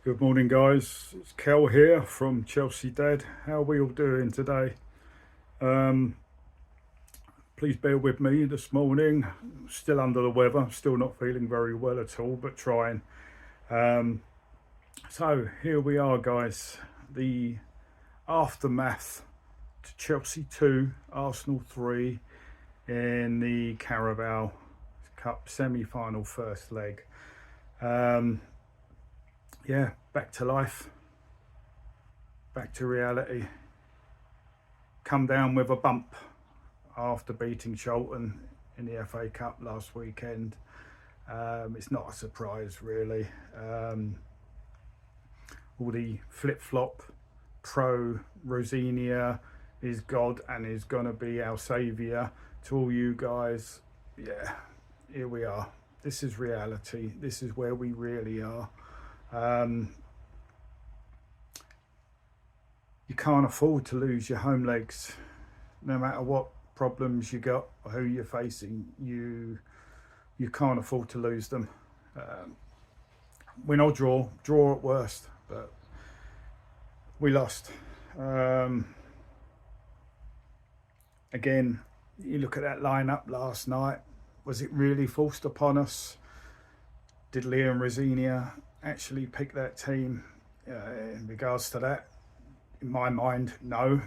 Good morning, guys. It's Kel here from Chelsea Dad. How are we all doing today? Um, Please bear with me this morning. Still under the weather, still not feeling very well at all, but trying. Um, so here we are, guys. The aftermath to Chelsea 2, Arsenal 3 in the Carabao Cup semi-final first leg. Yeah, back to life, back to reality. Come down with a bump after beating Charlton in the FA Cup last weekend. It's not a surprise, really. All the flip-flop pro Rosinia is God and is going to be our saviour to all you guys. Yeah, here we are. This is reality. This is where we really are. You can't afford to lose your home legs, no matter what problems you got or who you're facing. You can't afford to lose them. Win or draw at worst, but we lost. Again, you look at that lineup last night. Was it really forced upon us? Did Liam Rosinia actually pick that team? In regards to that, in my mind, no.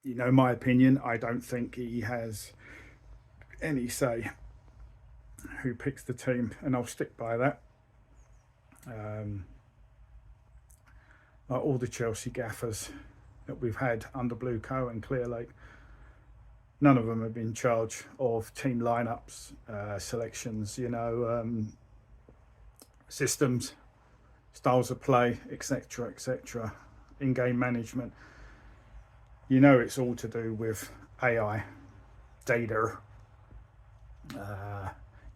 You know my opinion. I don't think he has any say who picks the team, and I'll stick by that. Like all the Chelsea gaffers that we've had under Blueco and Clearlake, none of them have been in charge of team lineups, selections, systems, styles of play, etc., etc., in-game management. It's all to do with AI, data.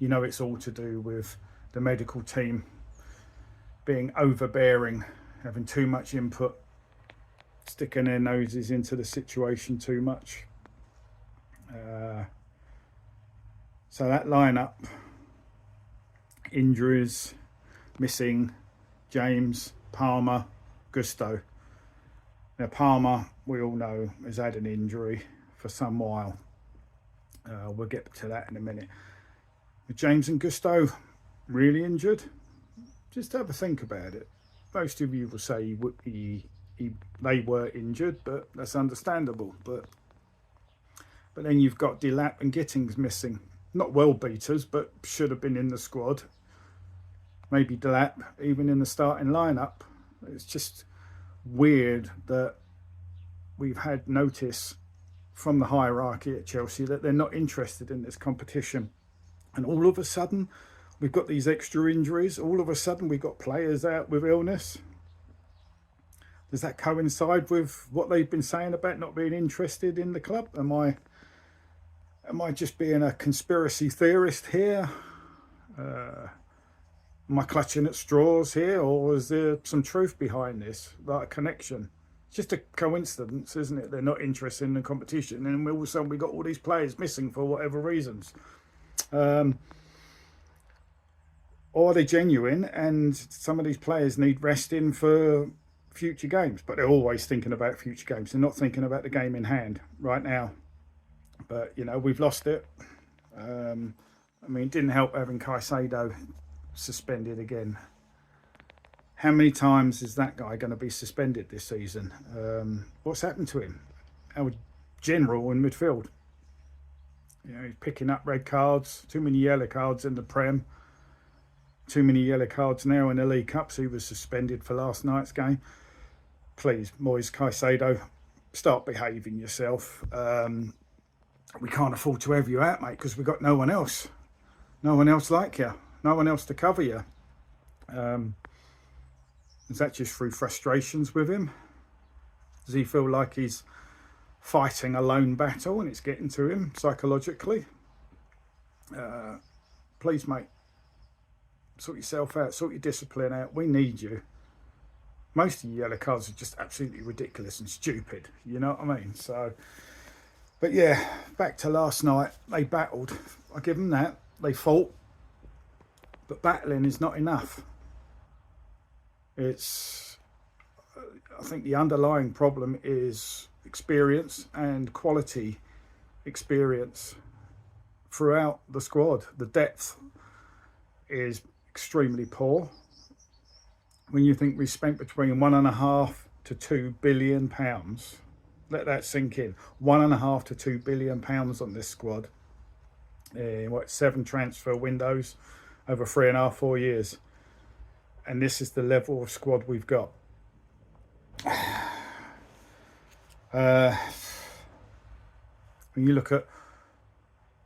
It's all to do with the medical team being overbearing, having too much input, sticking their noses into the situation too much. So that lineup, injuries, missing James, Palmer, Gusto. Now Palmer, we all know, has had an injury for some while. We'll get to that in a minute. With James and Gusto really injured? Just have a think about it. Most of you will say they were injured, but that's understandable. But then you've got Delap and Gittings missing. Not well beaters, but should have been in the squad. Maybe Delap even in the starting lineup. It's just weird that we've had notice from the hierarchy at Chelsea that they're not interested in this competition. And all of a sudden, we've got these extra injuries. All of a sudden, we've got players out with illness. Does that coincide with what they've been saying about not being interested in the club? Am I just being a conspiracy theorist here? Am I clutching at straws here, or is there some truth behind this, like a connection? It's just a coincidence, isn't it? They're not interested in the competition, and all of a sudden we got all these players missing for whatever reasons. Or are they genuine, and some of these players need resting for future games? But they're always thinking about future games. They're not thinking about the game in hand right now. But we've lost it. It didn't help having Caicedo suspended again. How many times is that guy going to be suspended this season? What's happened to him? Our general in midfield. He's picking up red cards. Too many yellow cards in the Prem. Too many yellow cards now in the League Cup. So he was suspended for last night's game. Please, Moise Caicedo, start behaving yourself. We can't afford to have you out, mate, because we've got no one else. No one else like you. No one else to cover you. Is that just through frustrations with him? Does he feel like he's fighting a lone battle and it's getting to him psychologically? Please, mate, sort yourself out, sort your discipline out. We need you. Most of your yellow cards are just absolutely ridiculous and stupid. You know what I mean? So, but yeah, back to last night. They battled. I give them that. They fought. But battling is not enough. It's, I think the underlying problem is experience and quality experience throughout the squad. The depth is extremely poor. When you think we spent between £1.5 to £2 billion, let that sink in. £1.5 to £2 billion on this squad. What, 7 transfer windows over 3.5, 4 years, and this is the level of squad we've got. When you look at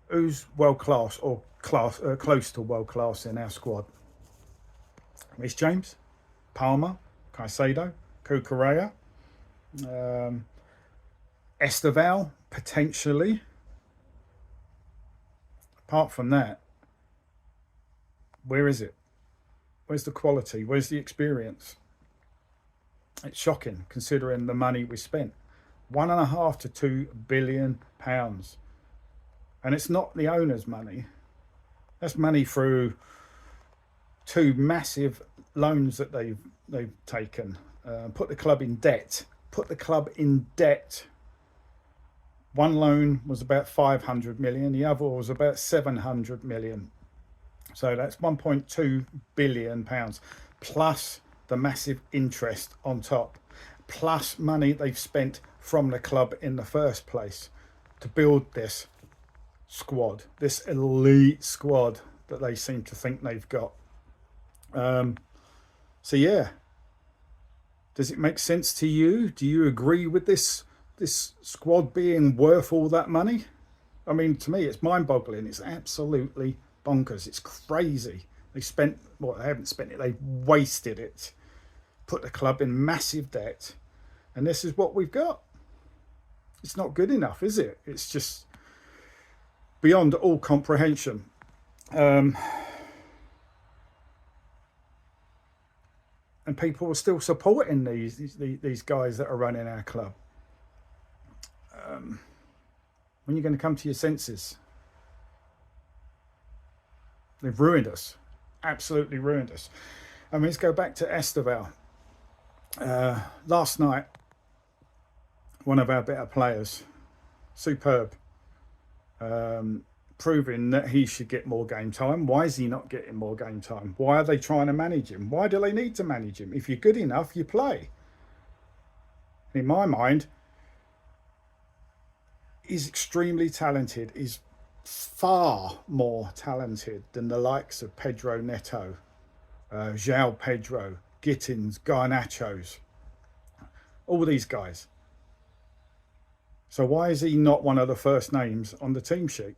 who's world class or close to world class in our squad, it's James, Palmer, Caicedo, Cucurella, Esteval potentially. Apart from that, where is it? Where's the quality? Where's the experience? It's shocking considering the money we spent. £1.5 to £2 billion. And it's not the owner's money. That's money through 2 massive loans that they've taken. Put the club in debt. One loan was about 500 million, the other was about 700 million. So that's 1.2 billion pounds, plus the massive interest on top, plus money they've spent from the club in the first place to build this squad, this elite squad that they seem to think they've got. So yeah, does it make sense to you? Do you agree with this squad being worth all that money? I mean, to me, it's mind-boggling. It's absolutely bonkers. It's crazy. They spent, well, they haven't spent it, they wasted it, put the club in massive debt, and this is what we've got. It's not good enough, is it? It's just beyond all comprehension. And people are still supporting these guys that are running our club. When you're going to come to your senses? They've ruined us, absolutely ruined us. I mean, let's go back to Esteval. Last night, one of our better players, superb, proving that he should get more game time. Why is he not getting more game time? Why are they trying to manage him? Why do they need to manage him? If you're good enough, you play. In my mind, he's extremely talented. He's far more talented than the likes of Pedro Neto, João Pedro, Gittins, Garnachos, all these guys. So why is he not one of the first names on the team sheet?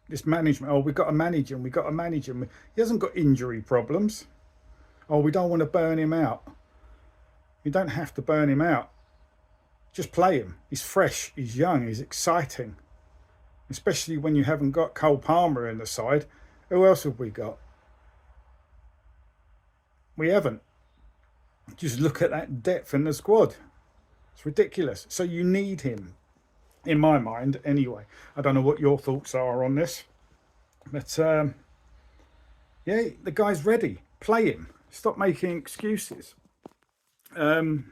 This management, oh, we've got to manage him, we've got to manage him. He hasn't got injury problems. Oh, we don't want to burn him out. You don't have to burn him out. Just play him. He's fresh, he's young, he's exciting. Especially when you haven't got Cole Palmer in the side. Who else have we got? We haven't. Just look at that depth in the squad. It's ridiculous. So you need him, in my mind, anyway. I don't know what your thoughts are on this. But, yeah, the guy's ready. Play him. Stop making excuses. What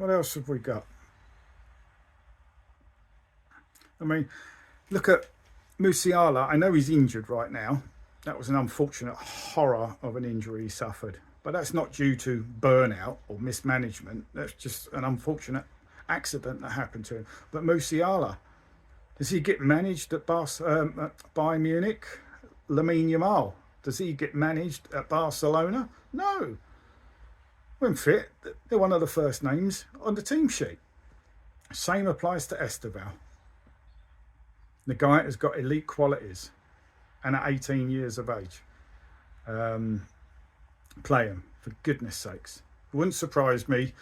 else have we got? I mean, look at Musiala. I know he's injured right now. That was an unfortunate horror of an injury he suffered. But that's not due to burnout or mismanagement. That's just an unfortunate accident that happened to him. But Musiala, does he get managed at Bayern Munich? Lamine Yamal, does he get managed at Barcelona? No. When fit, they're one of the first names on the team sheet. Same applies to Esteval. The guy has got elite qualities, and at 18 years of age, play him, for goodness sakes. It wouldn't surprise me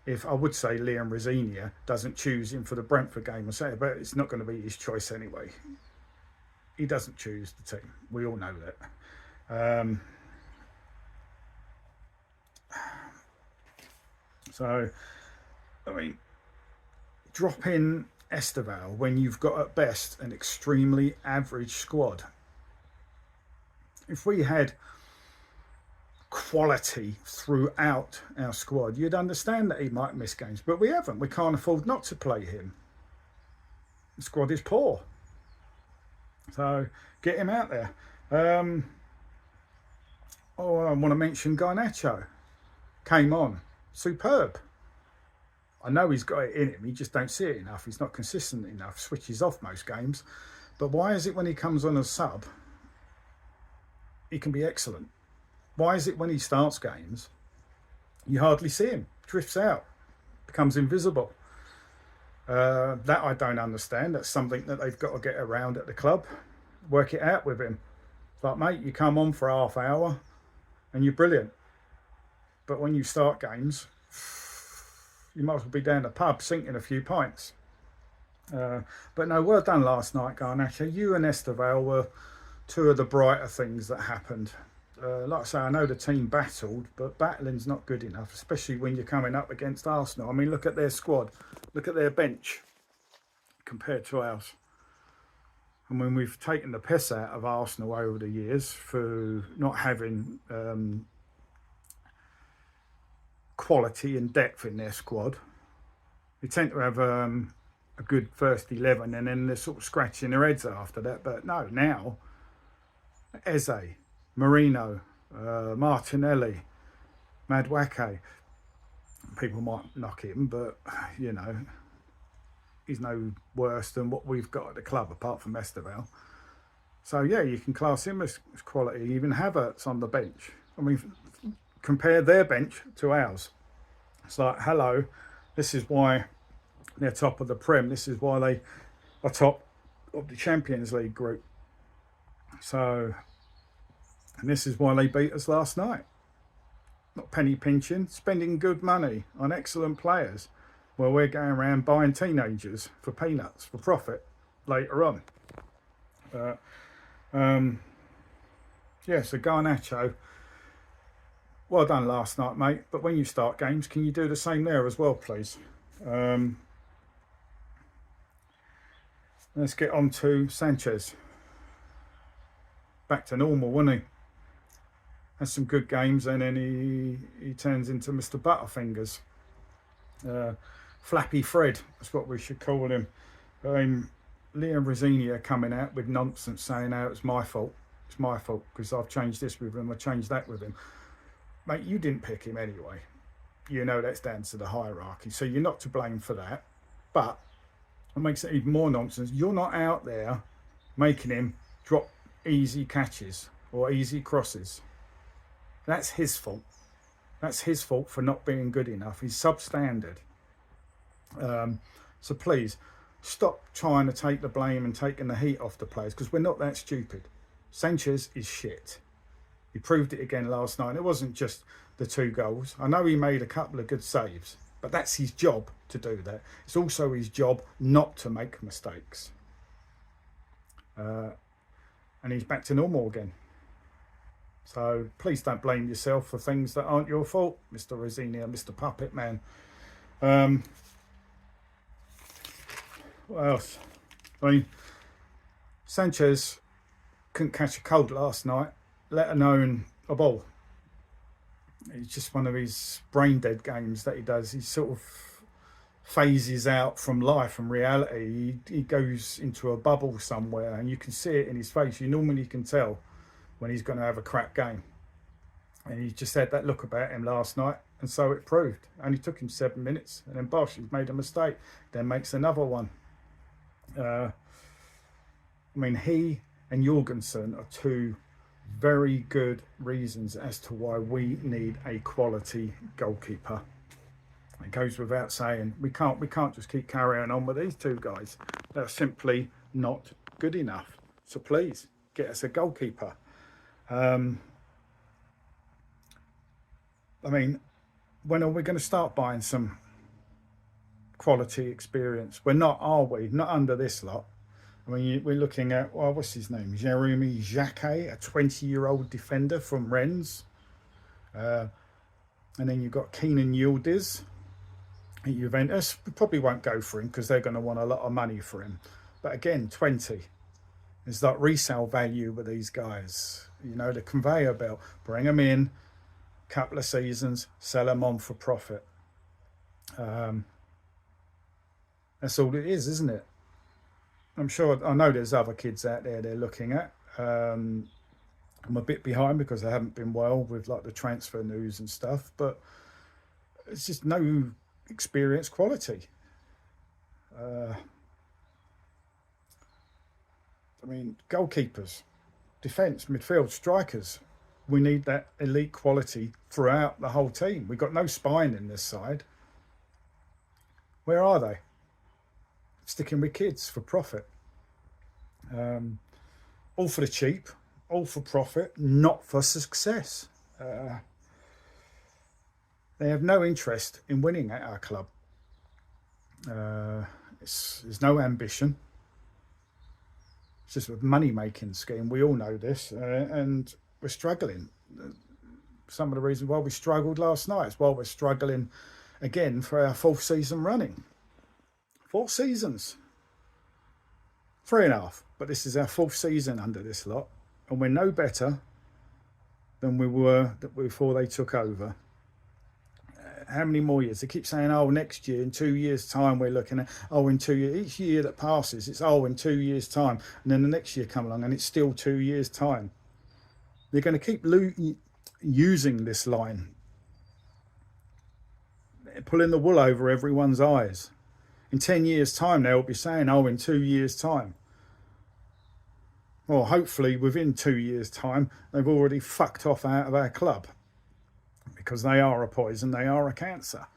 if, I would say, Liam Rosinia doesn't choose him for the Brentford game, but it's not going to be his choice anyway. He doesn't choose the team. We all know that. So, I mean, drop in Esteval when you've got at best an extremely average squad. If we had quality throughout our squad, you'd understand that he might miss games, but we haven't. We can't afford not to play him. The squad is poor, so get him out there. I want to mention Garnacho. Came on, superb. I know he's got it in him, he just don't see it enough. He's not consistent enough, switches off most games. But why is it when he comes on as sub, he can be excellent? Why is it when he starts games, you hardly see him, drifts out, becomes invisible? That I don't understand. That's something that they've got to get around at the club, work it out with him. It's like, mate, you come on for half hour and you're brilliant. But when you start games, you might as well be down the pub sinking a few pints. But no, well done last night, Garnacho. You and Estevale were two of the brighter things that happened. Like I say, I know the team battled, but battling's not good enough, especially when you're coming up against Arsenal. I mean, look at their squad, look at their bench compared to ours. And when we've taken the piss out of Arsenal over the years for not having quality and depth in their squad, they tend to have a good first 11 and then they're sort of scratching their heads after that. But no, now Eze, Marino, Martinelli, Madueke, people might knock him, but you know, he's no worse than what we've got at the club apart from Estevale. So yeah, you can class him as quality. Even Havertz on the bench. I mean, compare their bench to ours. It's like, hello, this is why they're top of the Prem. This is why they are top of the Champions League group. So, and this is why they beat us last night. Not penny pinching, spending good money on excellent players, where we're going around buying teenagers for peanuts for profit later on. Yeah, so Garnacho, well done last night, mate. But when you start games, can you do the same there as well, please? Let's get on to Sanchez. Back to normal, wasn't he? Has some good games and then he turns into Mr. Butterfingers. Flappy Fred, that's what we should call him. Liam Rosinia coming out with nonsense saying, oh, it's my fault. It's my fault because I've changed this with him, I changed that with him. Mate, you didn't pick him anyway. You know that's down to the hierarchy, so you're not to blame for that. But what makes it even more nonsense, you're not out there making him drop easy catches or easy crosses. That's his fault. That's his fault for not being good enough. He's substandard. So please, stop trying to take the blame and taking the heat off the players, because we're not that stupid. Sanchez is shit. He proved it again last night. It wasn't just the 2 goals. I know he made a couple of good saves, but that's his job to do that. It's also his job not to make mistakes. And he's back to normal again. So please don't blame yourself for things that aren't your fault, Mr. Rosinia, Mr. Puppet Man. What else? I mean, Sanchez couldn't catch a cold last night, let alone a ball. It's just one of his brain dead games that he does. He sort of phases out from life and reality. He goes into a bubble somewhere and you can see it in his face. You normally can tell when he's going to have a crap game. And he just had that look about him last night, and so it proved. Only took him 7 minutes, and then Bosch, he's made a mistake, then makes another one. I mean, he and Jorgensen are 2 very good reasons as to why we need a quality goalkeeper. It goes without saying. We can't just keep carrying on with these 2 guys. They're simply not good enough. So please get us a goalkeeper. I mean, when are we going to start buying some quality experience? We're not, are we? Not under this lot. I mean, we're looking at, well, what's his name? Jeremy Jacquet, a 20-year-old defender from Rennes. And then you've got Kenan Yildiz at Juventus. We probably won't go for him because they're going to want a lot of money for him. But again, 20. There's like resale value with these guys. You know, the conveyor belt. Bring them in, couple of seasons, sell them on for profit. That's all it is, isn't it? I'm sure, I know there's other kids out there they're looking at. I'm a bit behind because I haven't been well with like the transfer news and stuff, but it's just no experience quality. I mean, goalkeepers, defence, midfield, strikers. We need that elite quality throughout the whole team. We've got no spine in this side. Where are they? Sticking with kids for profit. All for the cheap, all for profit, not for success. They have no interest in winning at our club. There's no ambition. It's just a money-making scheme. We all know this, and we're struggling. Some of the reasons why we struggled last night is why we're struggling again for our 4th season running. 4 seasons. 3.5, but this is our 4th season under this lot, and we're no better than we were before they took over. How many more years? They keep saying, oh, next year, in 2 years' time, we're looking at, oh, in 2 years. Each year that passes, it's, oh, in 2 years' time. And then the next year come along and it's still 2 years' time. They're going to keep using this line, pulling the wool over everyone's eyes. In 10 years' time, they'll be saying, oh, in 2 years' time. Well, hopefully within 2 years' time, they've already fucked off out of our club. Because they are a poison, they are a cancer.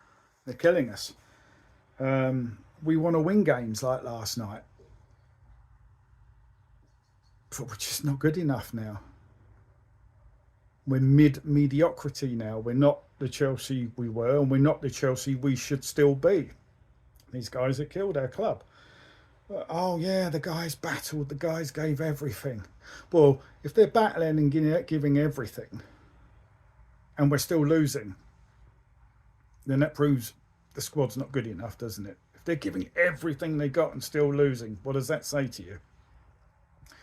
They're killing us. We want to win games like last night. But we're just not good enough now. We're mediocrity now. We're not the Chelsea we were, and we're not the Chelsea we should still be. These guys have killed our club. Oh yeah, the guys battled, the guys gave everything. Well, if they're battling and giving everything, and we're still losing, then that proves the squad's not good enough, doesn't it? If they're giving everything they got and still losing, what does that say to you?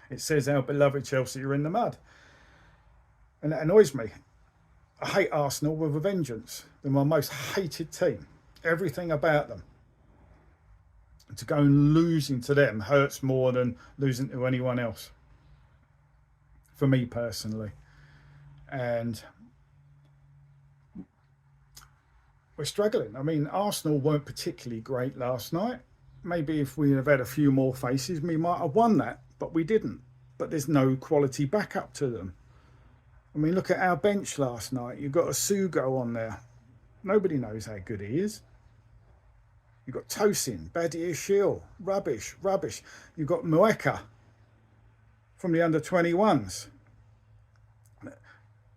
It says our beloved Chelsea are in the mud. And that annoys me. I hate Arsenal with a vengeance. They're my most hated team. Everything about them. To go and losing to them hurts more than losing to anyone else. For me personally. And we're struggling. I mean, Arsenal weren't particularly great last night. Maybe if we have had a few more faces, we might have won that, but we didn't. But there's no quality backup to them. I mean, look at our bench last night. You've got a Sugo on there. Nobody knows how good he is. You've got Tosin, Badiashile, rubbish. You've got Mueka from the under-21s.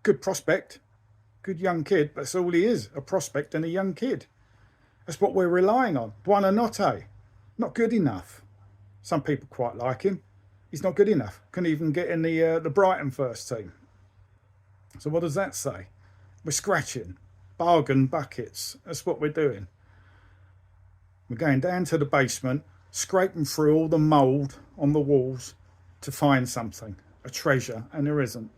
Good prospect. Good young kid, but that's all he is, a prospect and a young kid. That's what we're relying on. Buonanotte, not good enough. Some people quite like him. He's not good enough. Couldn't even get in the Brighton first team. So what does that say? We're scratching, bargain buckets. That's what we're doing. We're going down to the basement, scraping through all the mould on the walls to find something, a treasure, and there isn't.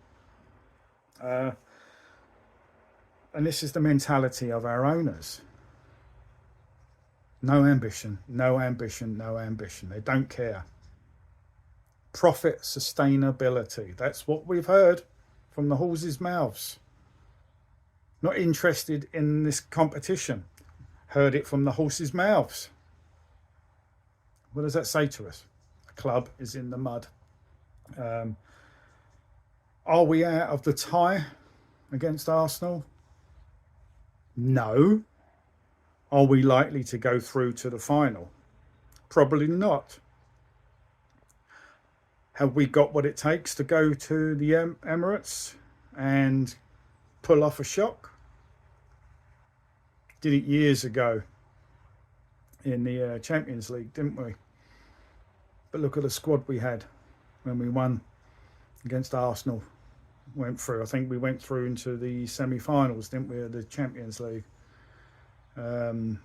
And this is the mentality of our owners. No ambition, no ambition, no ambition. They don't care. Profit, sustainability. That's what we've heard from the horses' mouths. Not interested in this competition. Heard it from the horses' mouths. What does that say to us? The club is in the mud. Are we out of the tie against Arsenal? No. Are we likely to go through to the final? Probably not. Have we got what it takes to go to the Emirates and pull off a shock? Did it years ago in the Champions League, didn't we? But look at the squad we had when we won against Arsenal. Went through. I think we went through into the semi-finals, didn't we, of the Champions League? But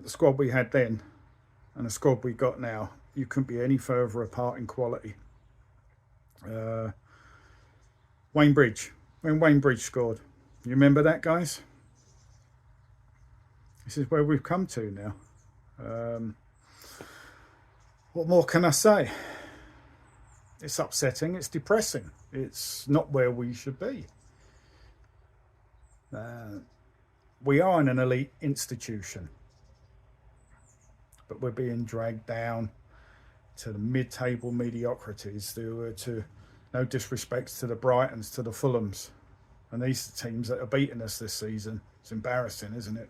the squad we had then and the squad we got now you couldn't be any further apart in quality. Wayne Bridge, when Wayne Bridge scored, you remember that, guys? This is where we've come to now. What more can I say? It's upsetting, it's depressing, it's not where we should be. We are in an elite institution, but we're being dragged down to the mid-table mediocrities, to no disrespect to the Brightons, to the Fulhams, and these teams that are beating us this season. It's embarrassing, isn't it?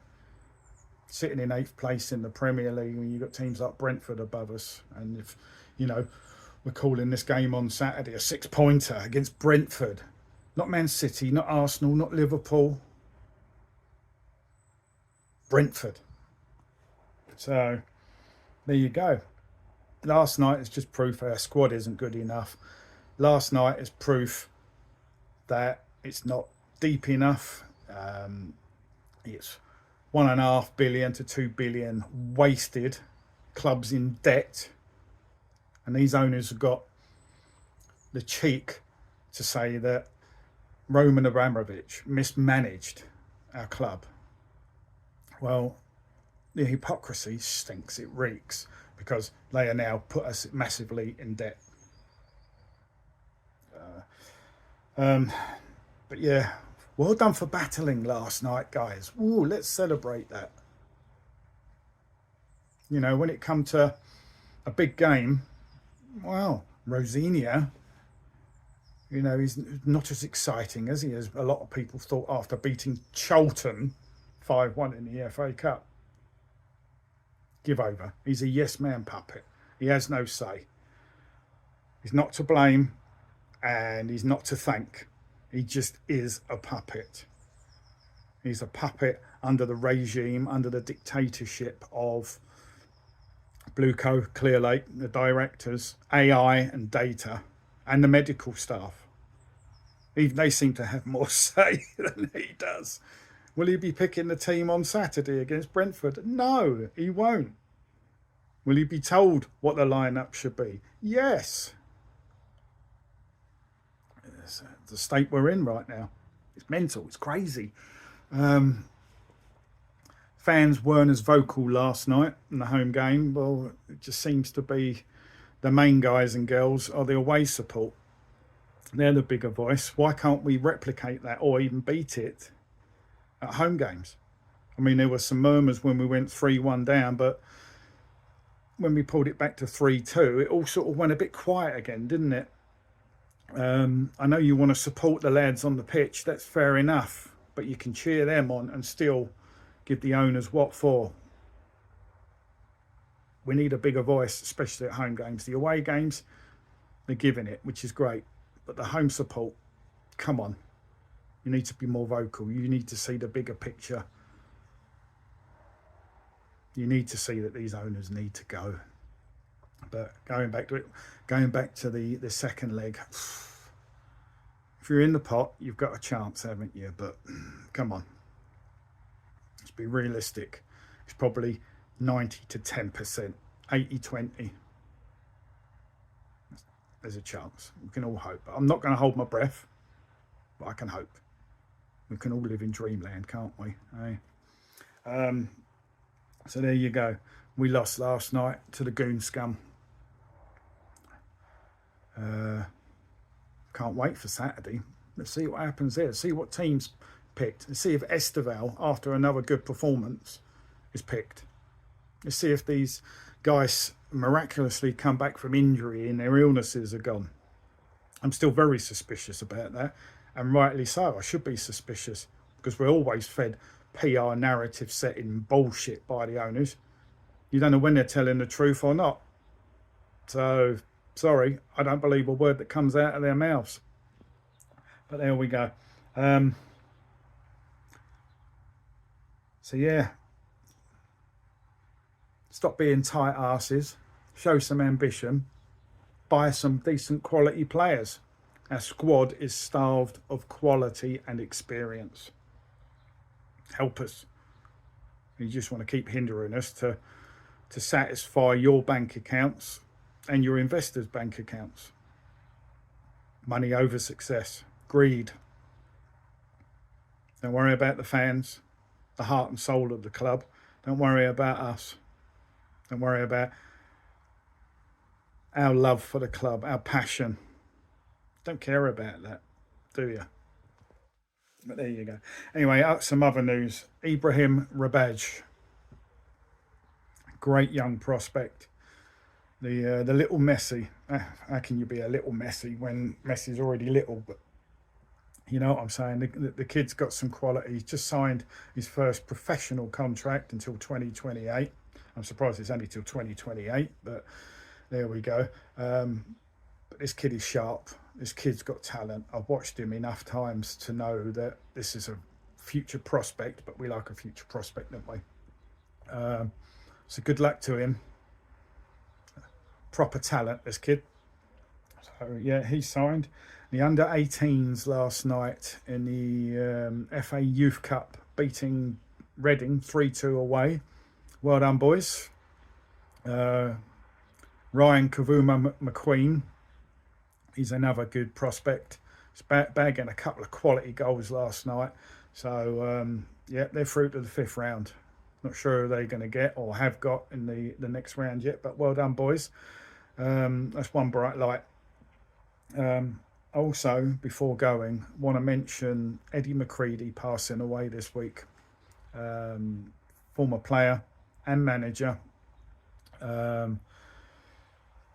Sitting in 8th place in the Premier League when you've got teams like Brentford above us, and if we're calling this game on Saturday a 6-pointer against Brentford, not Man City, not Arsenal, not Liverpool, Brentford. So there you go. Last night is just proof our squad isn't good enough. Last night is proof that it's not deep enough. It's 1.5 billion to 2 billion wasted, clubs in debt, and these owners have got the cheek to say that Roman Abramovich mismanaged our club. Well, the hypocrisy stinks, it reeks, because they are now put us massively in debt. But yeah, well done for battling last night, guys. Ooh, let's celebrate that. When it come to a big game, wow, Rosinia, he's not as exciting as a lot of people thought after beating Charlton 5-1 in the FA Cup. Give over. He's a yes man puppet. He has no say. He's not to blame and he's not to thank. He just is a puppet. He's a puppet under the regime, under the dictatorship of Blueco, Clearlake, the directors, AI and data, and the medical staff. Even they seem to have more say than he does. Will he be picking the team on Saturday against Brentford? No, he won't. Will he be told what the lineup should be? Yes. It's the state we're in right now. It's mental. It's crazy. Fans weren't as vocal last night in the home game. Well, it just seems to be the main guys and girls are the away support. They're the bigger voice. Why can't we replicate that or even beat it at home games? I mean, there were some murmurs when we went 3-1 down, but when we pulled it back to 3-2, it all sort of went a bit quiet again, didn't it? I know you want to support the lads on the pitch, that's fair enough, but you can cheer them on and still give the owners what for. We need a bigger voice, especially at home games. The away games, they're giving it, which is great, but the home support, come on. You need to be more vocal. You need to see the bigger picture. You need to see that these owners need to go. But going back to the second leg, if you're in the pot, you've got a chance, haven't you? But come on, let's be realistic. It's probably 90 to 10%, 80-20. There's a chance. We can all hope. I'm not going to hold my breath, but I can hope. We can all live in dreamland, can't we? So there you go. We lost last night to the Goon Scum. Can't wait for Saturday. Let's see what happens there. See what team's picked. Let's see if Esteval, after another good performance, is picked. Let's see if these guys miraculously come back from injury and their illnesses are gone. I'm still very suspicious about that, and rightly so. I should be suspicious because we're always fed PR narrative setting bullshit by the owners. You don't know when they're telling the truth or not. So, sorry, I don't believe a word that comes out of their mouths. But there we go. So yeah, stop being tight asses, show some ambition, buy some decent quality players. Our squad is starved of quality and experience. Help us. You just want to keep hindering us to satisfy your bank accounts and your investors' bank accounts. Money over success, greed. Don't worry about the fans, the heart and soul of the club. Don't worry about us. Don't worry about our love for the club, our passion. Don't care about that, do you? But there you go. Anyway, some other news. Ibrahim Rabaj, great young prospect. The little Messi. How can you be a little Messi when Messi's already little? But you know what I'm saying. The kid's got some quality. He's just signed his first professional contract until 2028. I'm surprised it's only till 2028, but there we go. But this kid is sharp. This kid's got talent. I've watched him enough times to know that this is a future prospect, but we like a future prospect, don't we? So good luck to him. Proper talent, this kid. So yeah, he signed. The under-18s last night in the FA Youth Cup, beating Reading 3-2 away. Well done, boys. Ryan Kavuma McQueen, he's another good prospect. He's bagging a couple of quality goals last night. So yeah, they're through to the 5th round. Not sure who they're going to get or have got in the next round yet, but well done, boys. That's one bright light. Also, before going, want to mention Eddie McCready passing away this week. Former player and manager.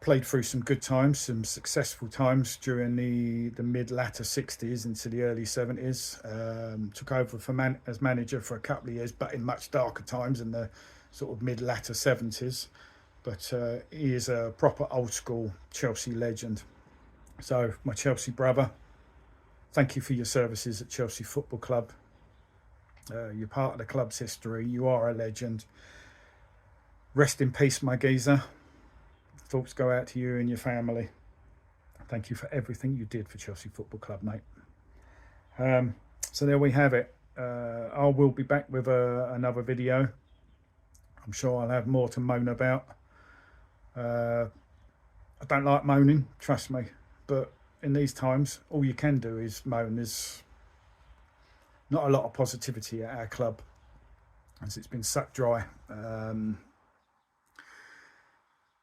Played through some good times, some successful times during the mid-latter 60s into the early 70s. Took over as manager for a couple of years, but in much darker times in the sort of mid-latter 70s. But he is a proper old-school Chelsea legend. So, my Chelsea brother, thank you for your services at Chelsea Football Club. You're part of the club's history. You are a legend. Rest in peace, my geezer. Thoughts go out to you and your family. Thank you for everything you did for Chelsea Football Club, mate. So there we have it. I will be back with another video. I'm sure I'll have more to moan about. I don't like moaning, trust me. But in these times, all you can do is moan. There's not a lot of positivity at our club, as it's been sucked dry.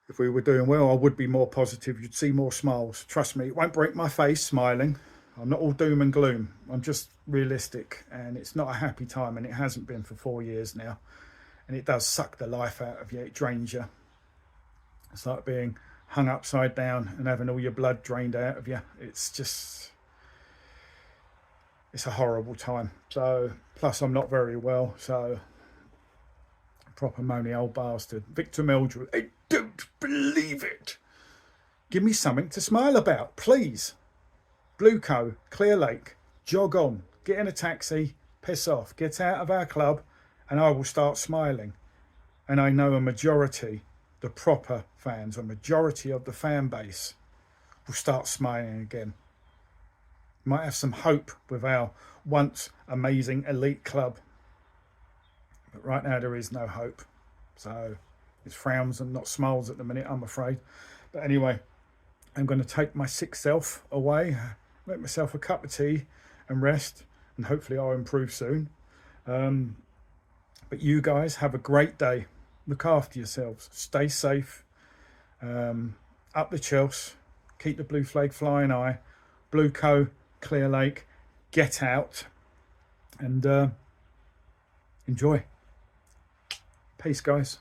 If we were doing well, I would be more positive. You'd see more smiles. Trust me, it won't break my face smiling. I'm not all doom and gloom. I'm just realistic, and it's not a happy time, and it hasn't been for 4 years now. And it does suck the life out of you. It drains you. It's like being hung upside down and having all your blood drained out of you. It's a horrible time. So, plus I'm not very well, so proper moany old bastard. Victor Mildred, I don't believe it. Give me something to smile about, please. Blueco, Clear Lake, jog on, get in a taxi, piss off, get out of our club, and I will start smiling. And I know a majority, the proper fans, a majority of the fan base will start smiling again. Might have some hope with our once amazing elite club. But right now there is no hope. So it's frowns and not smiles at the minute, I'm afraid. But anyway, I'm going to take my sick self away, make myself a cup of tea and rest, and hopefully I'll improve soon. But you guys have a great day. Look after yourselves. Stay safe. Up the Chelsea. Keep the blue flag flying high. Blueco, Clear Lake. Get out. And enjoy. Peace, guys.